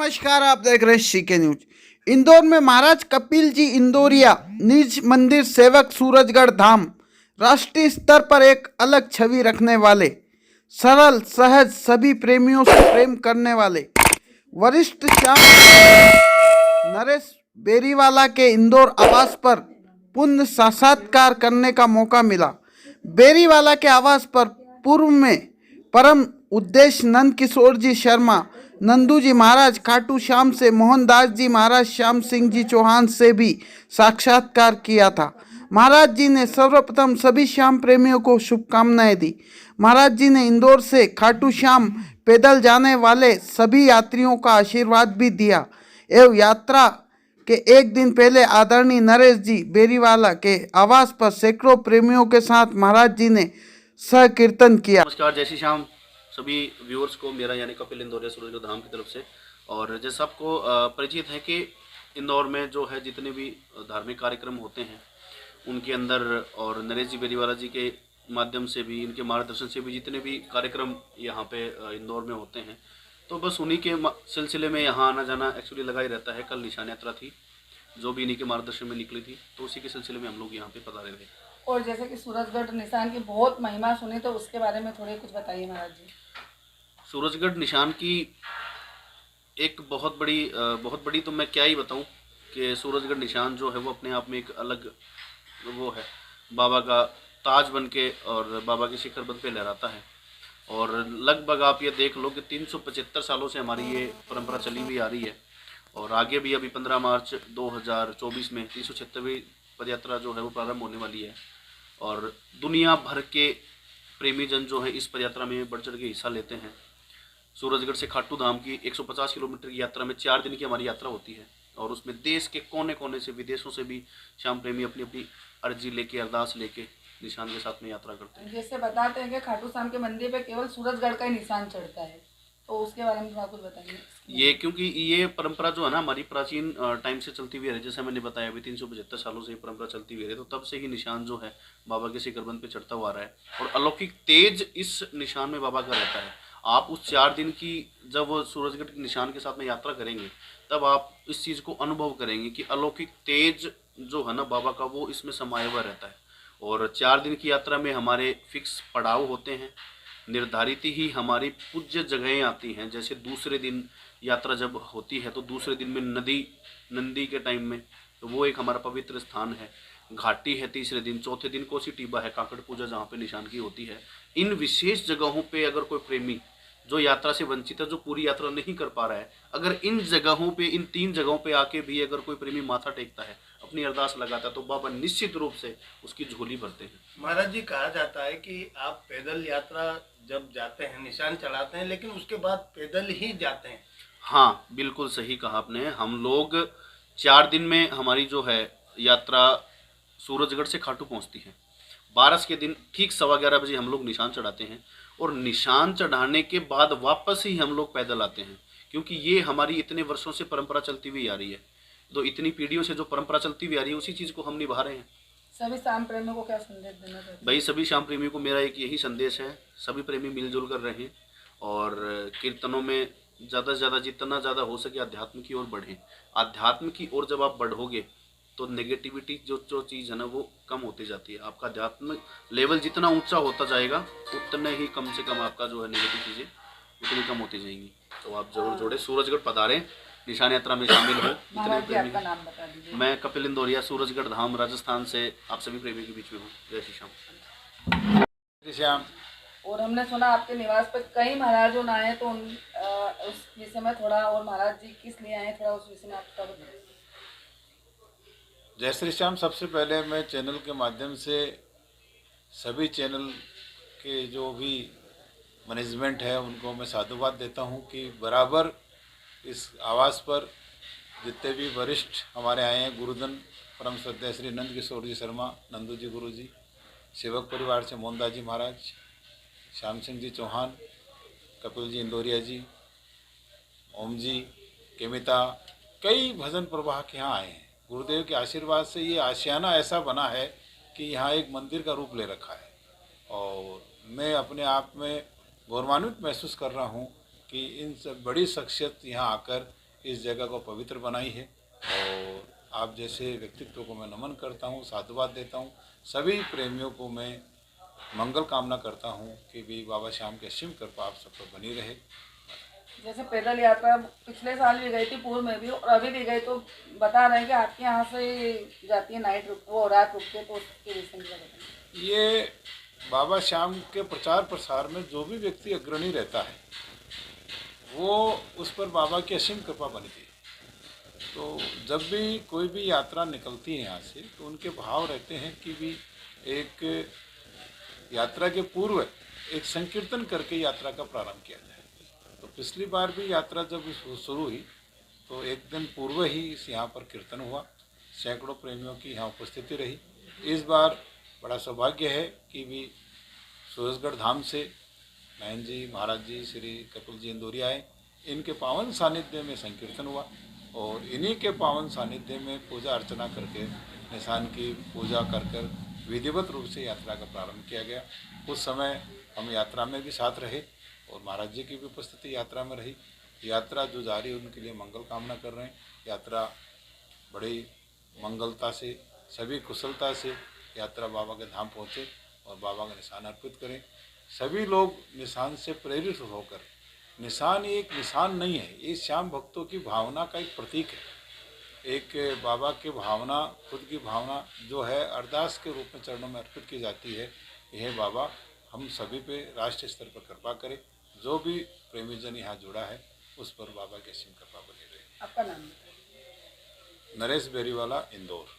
नमस्कार, आप देख रहे हैं सीके न्यूज। इंदौर में महाराज कपिल जी इंदौरिया निज मंदिर सेवक सूरजगढ़ धाम राष्ट्रीय स्तर पर एक अलग छवि रखने वाले, सरल सहज सभी प्रेमियों से प्रेम करने वाले वरिष्ठ श्याम नरेश बेरीवाला के इंदौर आवास पर पुण्य साक्षात्कार करने का मौका मिला। बेरीवाला के आवास पर पूर्व में परम उद्देश्य नंद किशोर जी शर्मा, नंदू जी महाराज खाटू श्याम से, मोहनदास जी महाराज श्याम सिंह जी चौहान से भी साक्षात्कार किया था। महाराज जी ने सर्वप्रथम सभी श्याम प्रेमियों को शुभकामनाएं दी। महाराज जी ने इंदौर से खाटू श्याम पैदल जाने वाले सभी यात्रियों का आशीर्वाद भी दिया एवं यात्रा के एक दिन पहले आदरणीय नरेश जी बेरीवाला के आवास पर सैकड़ों प्रेमियों के साथ महाराज जी ने सहकीर्तन किया। नमस्कार, जय श्री श्याम सभी व्यूअर्स को मेरा यानी कपिल इंदौरिया सूरजगढ़ धाम की तरफ से। और जैसा आपको परिचित है कि इंदौर में जो है जितने भी धार्मिक कार्यक्रम होते हैं उनके अंदर और नरेश जी बेरीवाला जी के माध्यम से भी, इनके मार्गदर्शन से भी जितने भी कार्यक्रम यहाँ पे इंदौर में होते हैं, तो बस उन्हीं के सिलसिले में यहाँ आना जाना एक्चुअली लगा ही रहता है। कल निशान यात्रा थी जो भी इन्हीं के मार्गदर्शन में निकली थी, तो उसी के सिलसिले में हम लोग यहाँ पे पधारे थे। और जैसे कि सूरजगढ़ निशान की बहुत महिमा सुनी, तो उसके बारे में थोड़े कुछ बताइए महाराज जी। सूरजगढ़ निशान की एक बहुत बड़ी तो मैं क्या ही बताऊं कि सूरजगढ़ निशान जो है वो अपने आप में एक अलग वो है, बाबा का ताज बन के और बाबा के शिखर बन पे लहराता है। और लगभग आप ये देख लो कि 375 सालों से हमारी ये परंपरा चली हुई आ रही है और आगे भी अभी 15 मार्च 2024 में 376वीं पदयात्रा जो है वो प्रारंभ होने वाली है। और दुनिया भर के प्रेमी जन जो है इस पदयात्रा में बढ़ चढ़ के हिस्सा लेते हैं। सूरजगढ़ से खाटू धाम की 150 किलोमीटर की यात्रा में 4 दिन की हमारी यात्रा होती है और उसमें देश के कोने कोने से, विदेशों से भी श्याम प्रेमी अपनी अपनी अर्जी लेके, अरदास लेके निशान के साथ में यात्रा करते हैं। जैसे बताते हैं कि खाटू श्याम के मंदिर पे केवल सूरजगढ़ का ही निशान चढ़ता है, तो उसके बारे में थोड़ा कुछ बताइए। ये क्योंकि ये परंपरा जो है ना हमारी प्राचीन टाइम से चलती हुई है, जैसे मैंने बताया अभी 375 सालों से ये परंपरा चलती हुई है, तो तब से ही निशान जो है बाबा के शिखरबंद पे चढ़ता हुआ आ रहा है और अलौकिक तेज इस निशान में बाबा का रहता है। आप उस 4 दिन की जब वो सूरजगढ़ के निशान के साथ में यात्रा करेंगे तब आप इस चीज़ को अनुभव करेंगे कि अलौकिक तेज जो है ना बाबा का वो इसमें समाया हुआ रहता है। और 4 दिन की यात्रा में हमारे फिक्स पड़ाव होते हैं, निर्धारित ही हमारी पूज्य जगहें आती हैं। जैसे दूसरे दिन यात्रा जब होती है तो दूसरे दिन में नंदी के टाइम में, तो वो एक हमारा पवित्र स्थान है। घाटी है तीसरे दिन, चौथे दिन कोसी टीबा है, काकड़ पूजा जहाँ पे निशान की होती है। इन विशेष जगहों पे अगर कोई प्रेमी जो यात्रा से वंचित है, जो पूरी यात्रा नहीं कर पा रहा है, अगर इन जगहों पे, इन 3 जगहों पे आके भी अगर कोई प्रेमी माथा टेकता है, अपनी अरदास लगाता है, तो बाबा निश्चित रूप से उसकी झोली भरते हैं। महाराज जी, कहा जाता है कि आप पैदल यात्रा जब जाते हैं, निशान चढ़ाते हैं, लेकिन उसके बाद पैदल ही जाते हैं। हाँ, बिल्कुल सही कहा आपने। हम लोग 4 दिन में हमारी जो है यात्रा सूरजगढ़ से खाटू पहुंचती है। 12 के दिन ठीक 11:15 बजे हम लोग निशान चढ़ाते हैं और निशान चढ़ाने के बाद वापस ही हम लोग पैदल आते हैं, क्योंकि ये हमारी इतने वर्षों से परंपरा चलती हुई आ रही है। तो इतनी पीढ़ियों से जो परंपरा चलती हुई आ रही है उसी चीज़ को हम निभा रहे हैं। सभी श्याम प्रेमियों को क्या संदेश देना चाहते हैं? भाई, सभी श्याम प्रेमियों को मेरा एक यही संदेश है, सभी प्रेमी मिलजुल कर रहें और कीर्तनों में ज़्यादा से ज़्यादा, जितना ज़्यादा हो सके अध्यात्म की ओर बढ़ें। अध्यात्म की ओर जब आप बढ़ोगे तो नेगेटिविटी जो चीज़ है ना वो कम होती जाती है। आपका अध्यात्म लेवल जितना ऊंचा होता जाएगा उतने ही कम से कम आपका जो है नेगेटिव चीज़ें उतनी कम होती जाएंगी। तो आप जरूर जोड़े, सूरजगढ़ पधारें, निशान यात्रा में शामिल हो। महाराज जी, आपका नाम बता दीजिए। मैं कपिल इंदौरिया, सूरजगढ़ धाम, राजस्थान से आप सभी प्रेमी के बीच में हूँ। जय श्री श्याम। श्री श्याम। और हमने सुना आपके निवास पर कई महाराजों ने आए, तो उस विषय में थोड़ा, और महाराज जी किस लिए आए, थोड़ा उस विषय में आपका बताइए। जय श्री श्याम। सबसे पहले मैं चैनल के माध्यम से सभी चैनल के जो भी मैनेजमेंट है उनको मैं साधुवाद देता हूं कि बराबर इस आवास पर जितने भी वरिष्ठ हमारे आए हैं, गुरुजन परम श्रद्धेय श्री नंद किशोर जी शर्मा, नंदू जी गुरु जी, सेवक परिवार से मोहनदास जी महाराज, श्याम सिंह जी चौहान, कपिल जी इंदौरिया जी, ओम जी केमिता, कई भजन प्रवाहक यहाँ आए हैं। गुरुदेव के आशीर्वाद से ये आशियाना ऐसा बना है कि यहाँ एक मंदिर का रूप ले रखा है और मैं अपने आप में गौरवान्वित महसूस कर रहा हूँ कि इन सब बड़ी शख्सियत यहाँ आकर इस जगह को पवित्र बनाई है। और आप जैसे व्यक्तित्व को मैं नमन करता हूँ, साधुवाद देता हूँ। सभी प्रेमियों को मैं मंगल कामना करता हूँ कि भी बाबा श्याम की असीम कृपा आप सब पर बनी रहे। जैसे पैदल यात्रा पिछले साल भी गई थी, पूर्व में भी, और अभी भी गई, तो बता रहे हैं कि आपके यहाँ से जाती है नाइट रुक, वो रात रुकते, तो उसके विषय में क्या बताएं? ये बाबा श्याम के प्रचार प्रसार में जो भी व्यक्ति अग्रणी रहता है वो उस पर बाबा की असीम कृपा बनती है। तो जब भी कोई भी यात्रा निकलती है यहाँ से तो उनके भाव रहते हैं कि भी एक यात्रा के पूर्व एक संकीर्तन करके यात्रा का प्रारंभ किया जाए। तो पिछली बार भी यात्रा जब शुरू हुई तो एक दिन पूर्व ही इस यहाँ पर कीर्तन हुआ, सैकड़ों प्रेमियों की यहाँ उपस्थिति रही। इस बार बड़ा सौभाग्य है कि भी सूरजगढ़ धाम से बहन जी, महाराज जी, श्री कपिल जी इंदौरिया आए। इनके पावन सानिध्य में संकीर्तन हुआ और इन्हीं के पावन सानिध्य में पूजा अर्चना करके निशान की पूजा कर विधिवत रूप से यात्रा का प्रारंभ किया गया। उस समय हम यात्रा में भी साथ रहे और महाराज जी की भी उपस्थिति यात्रा में रही। यात्रा जो जारी उनके लिए मंगल कामना कर रहे हैं। यात्रा बड़ी मंगलता से, सभी कुशलता से यात्रा बाबा के धाम पहुँचे और बाबा का निशान अर्पित करें। सभी लोग निशान से प्रेरित होकर, निशान एक निशान नहीं है, ये श्याम भक्तों की भावना का एक प्रतीक है। एक बाबा की भावना, खुद की भावना जो है अरदास के रूप में चरणों में अर्पित की जाती है। यह बाबा हम सभी पे राष्ट्रीय स्तर पर कृपा करे। जो भी प्रेमीजन यहाँ जुड़ा है उस पर बाबा की असीम कृपा बनी रहे। आपका नाम? नरेश बेरीवाला, इंदौर।